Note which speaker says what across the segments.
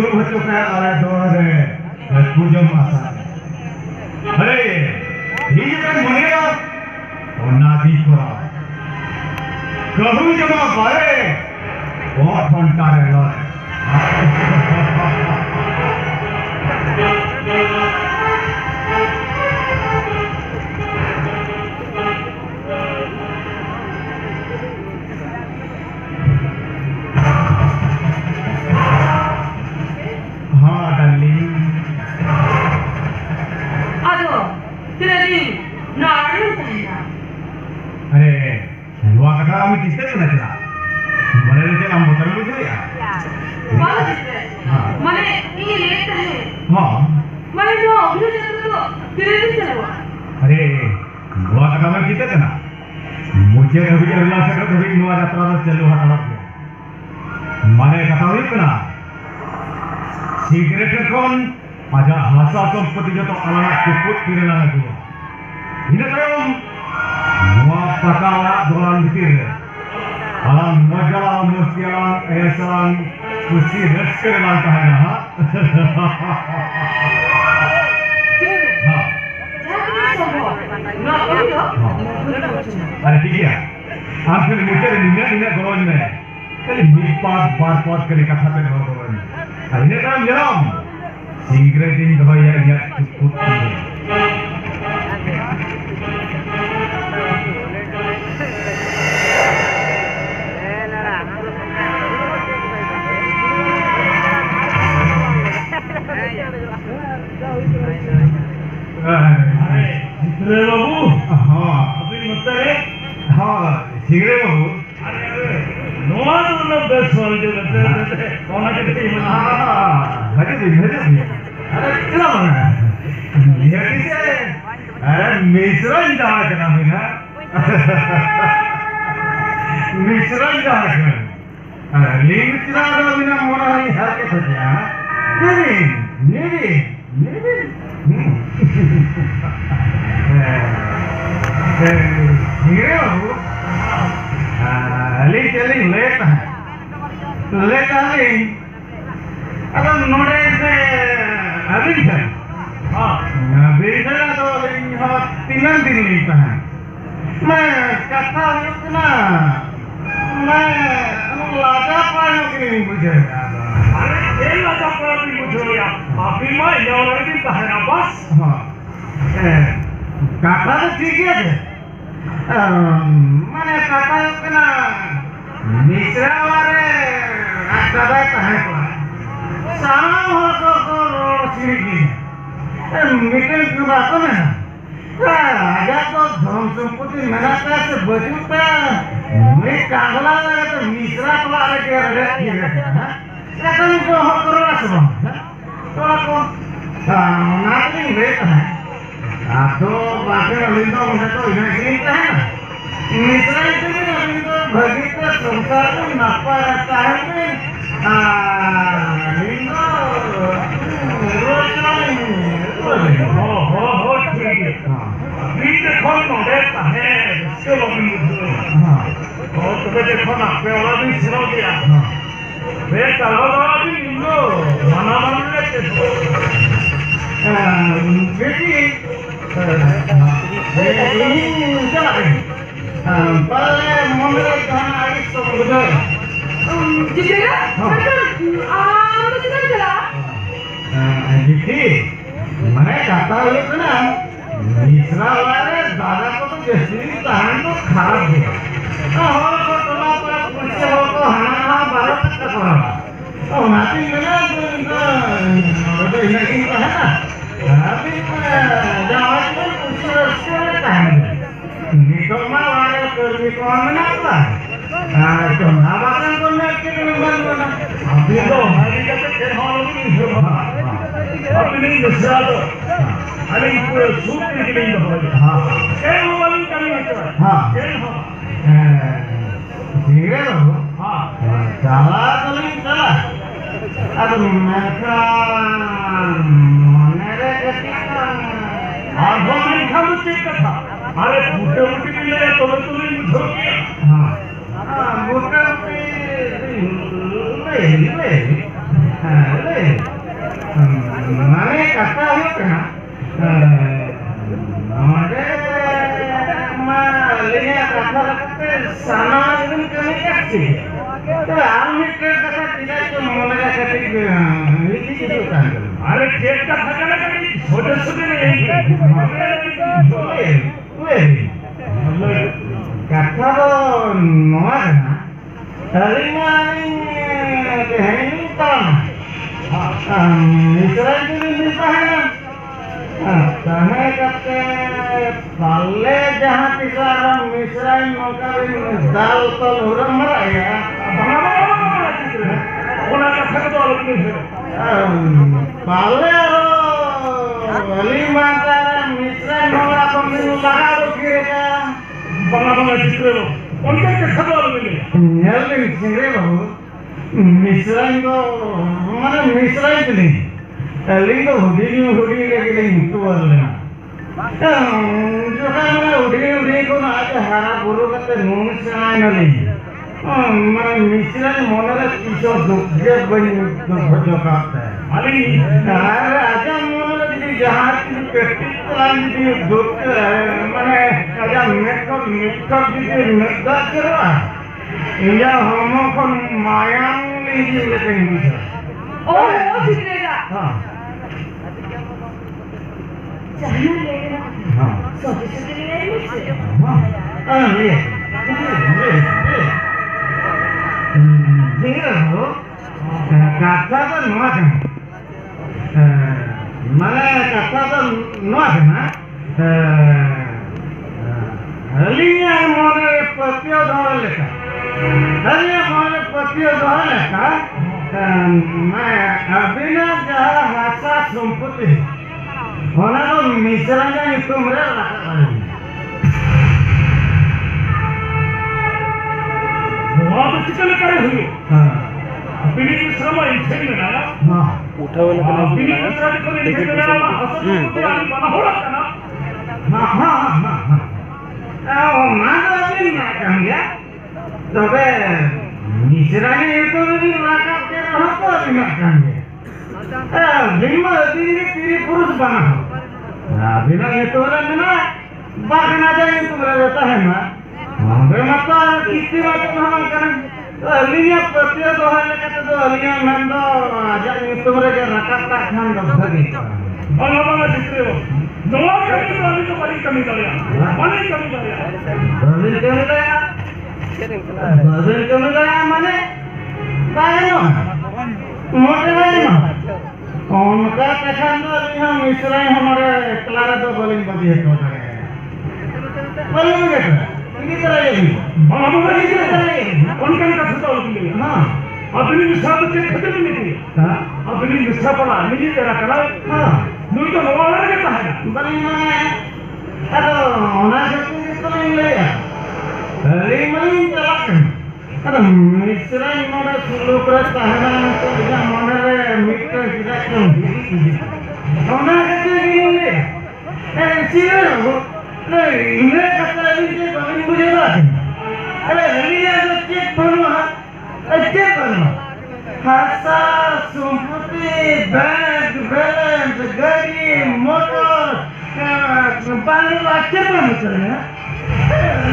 Speaker 1: dulu bercukai oleh dore kujam masa. Hei, ini kan mulia, onadi kora. Kahu jama bare, बहुत फंकार है लोग। हाँ darling.
Speaker 2: अरे तेरे दिन नारळ खायला।
Speaker 1: अरे हुआ कथा हमें किससे सुना चला? मरे लेते हम बोतल में चले यार।
Speaker 2: मने ये लेट है।
Speaker 1: हाँ।
Speaker 2: मने जो अभी चलो तेरे दिन चलो।
Speaker 1: अरे हुआ कथा में किससे सुना? मुझे अभी अगला शब्द अभी नुआ यात्रा में चलो हटाना है। मरे कथा हुई ना? सिगरेट कौन? आजा हासा संपत्ति जो तो अलाना कुछ पीने लगा दिया। इन्हें करो नुआ पका दोलान बितिर alam majalah musialan esalan kusi reskar langkah है ना हाँ अरे ठीक है आप फिर मुझे निन्या निन्या गरोज में कल बार बात करें कथा पे गरोज में अरे काम जराम सिगरेट इन दवाइयाँ या कुछ
Speaker 3: अरे बाबू
Speaker 1: हाँ
Speaker 3: अभी मतलब है
Speaker 1: हाँ सिगरेट बाबू
Speaker 3: अरे नॉन मतलब बेस्ट वाले जो रहते हैं कौन आके देखिए
Speaker 1: हाँ भजे भी अरे क्या बना है ये किसे अरे मिश्रा ही दाल का नाम है ना मिश्रा ही दाल का अरे मिश्रा का बिना मोरा ही हर के सजा नहीं ये हो ले चली लेता है अगर नोड़े से अभी है हाँ बेटा तो यहाँ तीन दिन लेता है मैं कथा ना मैं लाजा पाया कि नहीं मुझे
Speaker 3: अरे ये लाजा पाया भी मुझे यार अभी मैं यहाँ दिन कहा ना बस
Speaker 1: हाँ कथा तो ठीक है मैंने कथा ना मिश्रा वाले कथा कहे को सारा हो तो रोटी मीटिंग की बात है ना राजा तो धन संपत्ति मेरा कैसे बचूता मैं कागला लगा तो मिश्रा को आगे के रहे लेकिन जो हो करो ना सब थोड़ा को नाटक लेता है तो बाकी अलिंदो मुझे तो इधर ही है ना मिश्रा इतने अलिंदो भगीत संसार में नापा रहता है अलिंदो रोज
Speaker 3: हो ठीक है अभी देखो नोड़ेता है चलो भी मुझे और तुम्हें देखो ना पेड़ा भी सुनो दिया वे चलो भी निम्नो मना मन लेते
Speaker 1: बेटी पहले मंगल खाना आई सब उधर
Speaker 2: जितेगा आम किधर चला
Speaker 1: देखी मैं कहता हूँ ना मिश्रा वाले दादा को तो जैसे कहानी तो खराब हुआ हो तो तुम्हारा पूछे हो तो हमारा बारह तक का करा तो नाती मिला तो नहीं है ना अभी जहाँ पर पूछे उससे कहानी निकलना वाले कर्मी कौन ना हुआ तो ना बातें करने के लिए बना
Speaker 3: अभी तो हमारी जैसे खेल नहीं अभी नहीं मिश्रा तो अरे पूरे सूट के लिए तो
Speaker 1: हाँ
Speaker 3: खेल वाली करनी है
Speaker 1: हाँ
Speaker 3: खेल हो
Speaker 1: धीरे रहो
Speaker 3: हाँ
Speaker 1: चला तो नहीं चला अब मैं क्या मेरे गति का
Speaker 3: और वो नहीं था मुझे कथा अरे फूटे उठे के लिए तुम्हें मुझे किया
Speaker 1: हाँ बुटा पे ले
Speaker 3: अरे खेत का थका लगा नहीं छोटे छोटे नहीं
Speaker 1: कथा तो नवा है ना अलिंगानी नहीं पड़ा मिश्रा के लिए मिलता है ना तहे करते पाले जहाँ तिसारा मिश्रा मौका भी दाल तो उरम मरा है
Speaker 3: ओना कथा तो अलग नहीं है
Speaker 1: पाले रो अली माता मिश्रा मौका तो मिल लगा दो फिर क्या
Speaker 3: बंगा चित्र लो उनके कथा तो अलग नहीं है
Speaker 1: नेल चिंगरे बाबू मिश्रा को माने मिश्रा के लिए लिंग हुडी लेके लिंग तो वाले ना जो का मैं हुडी को ना आज हारा बोलो करते नून से आए ना लिंग मैं मिश्रा मोने किशोर दुखे बनी जो काटता है
Speaker 3: अली
Speaker 1: अरे आजा मोने दी जहां की प्रैक्टिस चलानी दी दुख माने आजा मेकअप दी मेकअप करो या हम को मायांग लीजिए लेकिन
Speaker 2: ओ जिगरेगा
Speaker 1: हां
Speaker 2: चाहना लेना
Speaker 1: हां
Speaker 2: सोचे सोचे ले मुझसे
Speaker 1: ये हो कथा तो नवा है माने कथा तो नवा है ना हलिया मोने पतियो धोले लेका हलिया मोने पतियो धोले लेका मैं अभिना जहाँ हासा संपत्ति होना तो मिश्रा ने तुमरे रखा
Speaker 3: बहुत चिकन करे हुए
Speaker 1: हाँ
Speaker 3: अपनी श्रम इच्छे में ना
Speaker 1: हाँ
Speaker 4: उठावल
Speaker 3: अपनी श्रम को इच्छे में ना हसन को आदमी बना हो रहा ना
Speaker 1: हाँ हाँ हाँ हाँ मानो अभी ना कहेंगे तबे मिश्रा ने तो भी रखा के रहा तो अभी ना कहेंगे भीमा दीदी तेरी पुरुष बना हो बिना ये तो ना बागना जाए तुम्हारा रहता है ना हमें मतलब किसी बात में हम करें तो अलिया पतिया तो है लेकिन तो अलिया नंदो आजा ये तुम्हारे के रकाता खान दबगी
Speaker 3: बंगा चित्र हो नवा कमी तो अभी तो बड़ी कमी कर रहा बड़ी कमी कर रहा
Speaker 1: बदल कमी गया माने बायनो मोटे बायनो उनका पसंद अलिया मिश्रा हमारे क्लारा तो बोलिंग बदी है तो बोलिंग देखो इसी तरह ये
Speaker 3: बंगा
Speaker 1: इसी तरह ये
Speaker 3: उनका कथा तो अलग नहीं है
Speaker 1: हाँ
Speaker 3: अपनी निष्ठा तो चेक खत्म नहीं थी
Speaker 1: हाँ
Speaker 3: अपनी निष्ठा पड़ा नहीं तेरा करा
Speaker 1: हाँ
Speaker 3: नहीं तो नवा लगता है ना
Speaker 1: बोलिंग में अरे होना चाहिए तो नहीं लेगा अरे मलिंग चला अरे मिश्रा मोड़ा सुलो पर कहना तो जहाँ मोड़े मित्र किधर क्यों होना चाहिए कि नहीं ले सीधे हो नहीं इन्हें कथा भी से बगल मुझे बात अरे हलिया तो चेक बनवा अच्छे बनवा खासा संपत्ति बैंक बैलेंस गाड़ी मोटर पानी अच्छे बन चले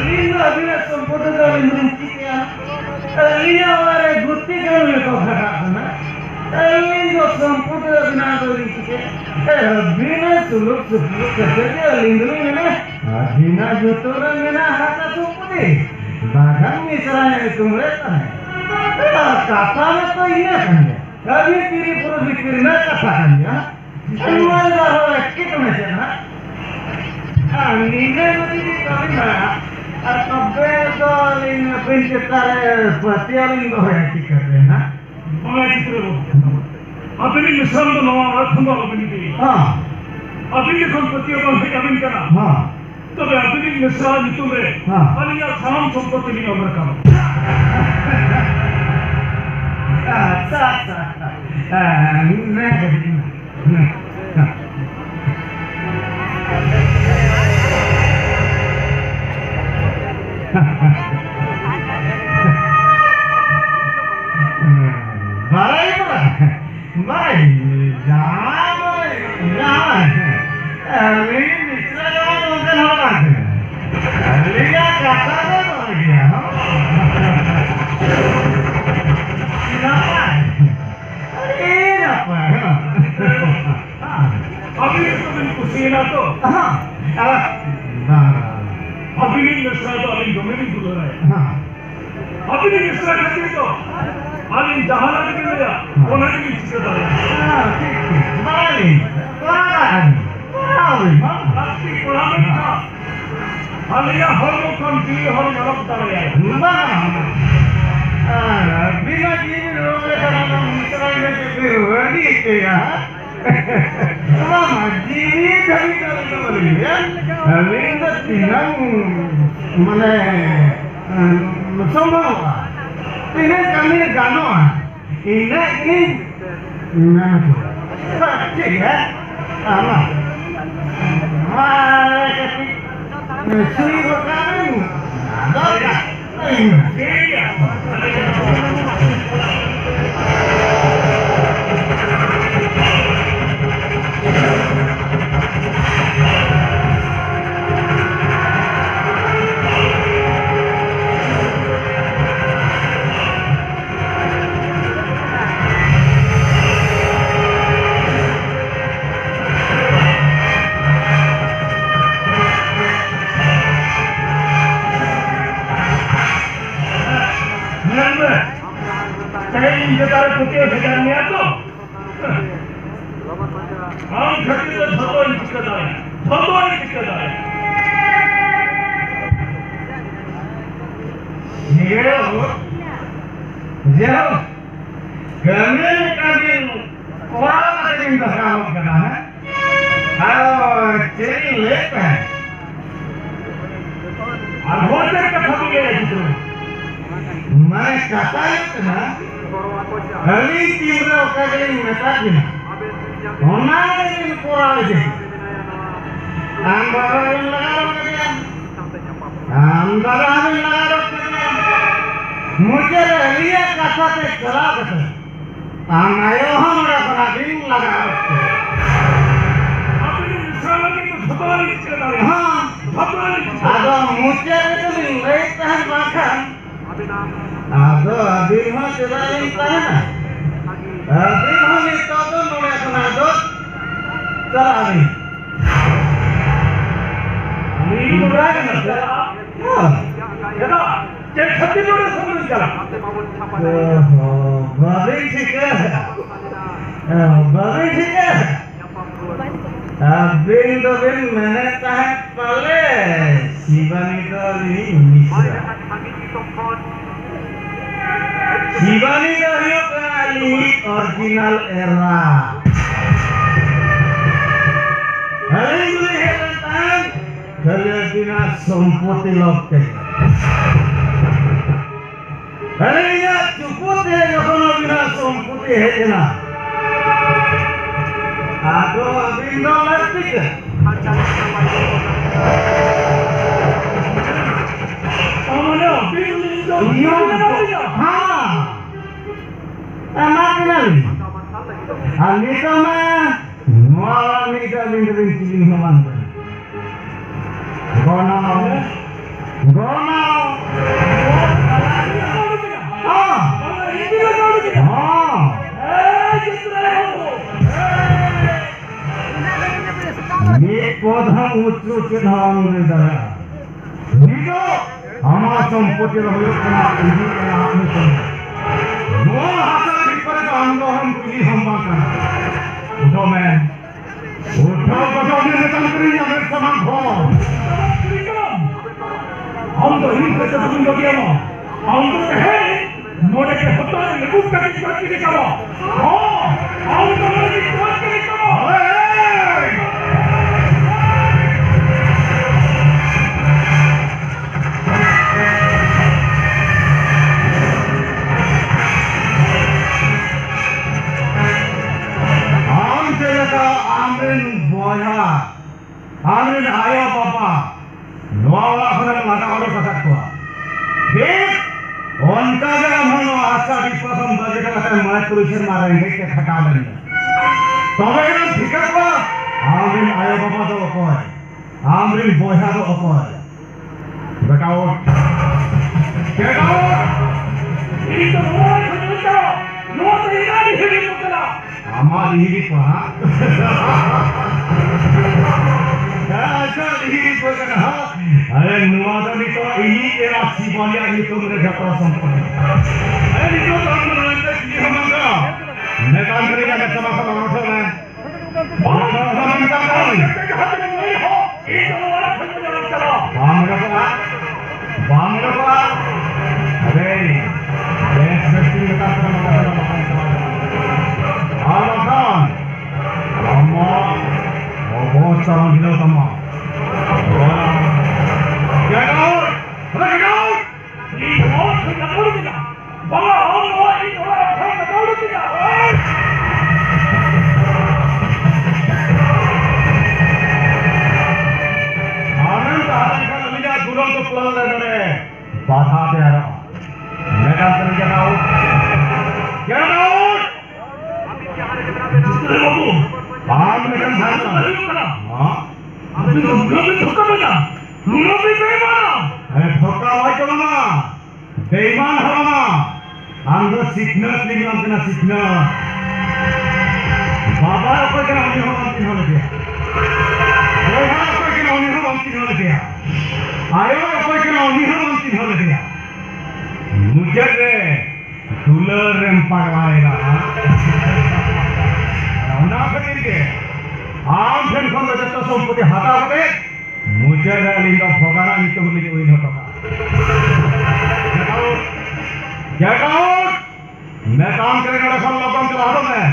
Speaker 1: लिंग अभी संपत्ति का लिंग लिया हमारे गुत्ती के लिए तो खड़ा ना लिंग संपत्ति बिना तो लिखते बिना सुलूक सुलूक करते लिंग में बिना जुतों में ना हाथ संपत्ति बागान मिश्रा है तुम रहता है कथा में तो ये समझे कभी तेरी पुरुष बिक्री ना कथा समझा अनुमान का हो कितने से ना नीले नदी की कभी ना अबे तो लिंग पिंच तारे पतिया लिंग हो ऐसी करते हैं ना
Speaker 3: बंगा चित्र हो अपनी मिश्रण तो नवा रखूं तो अपनी की
Speaker 1: हाँ
Speaker 3: अपनी संपत्ति को से कभी करना
Speaker 1: हाँ
Speaker 3: तो वे अपनी मिश्रण तुम्हें
Speaker 1: हाँ
Speaker 3: अलिया साम संपत्ति नहीं अमर का
Speaker 1: अच्छा मैं भाई भाई
Speaker 3: Abi itu kusin atau? Abi ini mesra itu abi domain itu lah. Abi ini mesra kerja itu. Abi jalan lagi kerja ya. Orang ini cerita dah. Pasti pulang kita. Alia hormon kanti hormon apa dah ya?
Speaker 1: Bila ini orang orang mesra itu berani itu ya. Mama, jadi dari ya, ini tinggal mana sombong lah. Ini kami gano, ini cek ya, ama, suri bukan, ada.
Speaker 3: Ini cara putih sejarahnya tu. Ham khati to thoto ini kita dah.
Speaker 1: Jauh, kami orang asing bersama kita, kalau ciri lepas,
Speaker 3: Alhamdulillah kita pergi ke situ.
Speaker 1: mereka kata na, kali timur kali metaknya, orang ini kurang aja, ambaran lalu kerja, मुझे लिया कथा पे चला बता आमायो हमरा पराधीन लगा
Speaker 3: आपने इंसान की तो भगवान इसके नाम
Speaker 1: हां
Speaker 3: भगवान
Speaker 1: आदो मुझे तो नहीं तहन बाखा आदो अभी हो तेरा नहीं तहन अभी हो नहीं तो नोड़े सुना दो चला अभी
Speaker 3: नहीं मुड़ा ना चला Cek hati dulu sebelum jalan.
Speaker 1: Baik sikit. Baik sikit. Abin to bin mana tahan pale. Sibani to ini misra. Sibani to hiyo kali original era. Hari ini heran tahan. Kalian bina sompoti lokte. Harinya cukup deh kalau bina somputih hejena. Aku abin dolastik.
Speaker 3: Amana bin do.
Speaker 1: Iya. Ha. Amat kenali. Ani sama malah kita bin ciling memang. Gono. ये पौधा ऊंचे ऊंचे धाम में दरा नीलो हमारा संपत्ति रहो कना इजी कना आपने सुन वो हाथा पर काम हम तुझी हम बात उठो मैं उठो बचो ने निकल करी हमें समान हो हम तो ही कैसे तुम लोग ये हम तो है मोड़े के होता है लगू का की बात नहीं करो हां हम तो की बात नहीं करो Amin ayah papa, nuala kena mata orang kata tua. Dek, onka jaga mana asa di pasang bagi kata mana tulisan marah ini ke kata benda. Tapi kan tidak apa. Amin ayah papa tu apa? Amin boya tu apa? Get out. Get out. Ini tu orang kerja. Nuala ini ada hidup kita. Amat dihiri pa ha. Asal dihiri pa kan ha. Are nuwada nito ini era sibannya itu mereka sampai. Are itu kamu nanti dia mangga. Mereka mereka sama-sama orang sana. Bangsa minta kau. Bangga pa. Are देश व्यक्ति का आलाकान अम्मा और बहुत सारा गिला तम्मा क्या गाँव ये बहुत सुंदर करो दिया बाबा हम लोग ये थोड़ा अच्छा करो दिया आनंद का लिया दुल्हन को पुलाव देने बाधा दे रहा मैदान से get out! Get out! बाबू, बाहर निकल भागना। हाँ? अभी तो धोखा बना, बेईमान। अरे धोखा हुआ क्यों ना? बेईमान हो ना? अंदर सीखना नहीं ना सीखना। बाबा ऊपर के नाम नहीं होने दिया। लोहा ऊपर के नाम नहीं होने दिया। आयो ऊपर के नाम नहीं होने दिया। मुझे दुलर पगलाएगा ना फिर के आम जन को जब तो संपत्ति हटा होते मुझे लिंग भोगाना नित्य मुझे वही होता क्या कहूँ मैं काम करेगा रखा लॉकडाउन चला दो मैं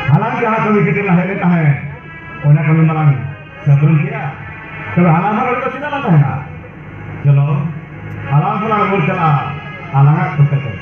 Speaker 1: हालांकि यहाँ कभी कितने लहे लेता है उन्हें कभी मलांग सबूल किया कभी हालांकि हमारे को सीधा ना कहना चलो हालांकि बोल चला हालांकि खुद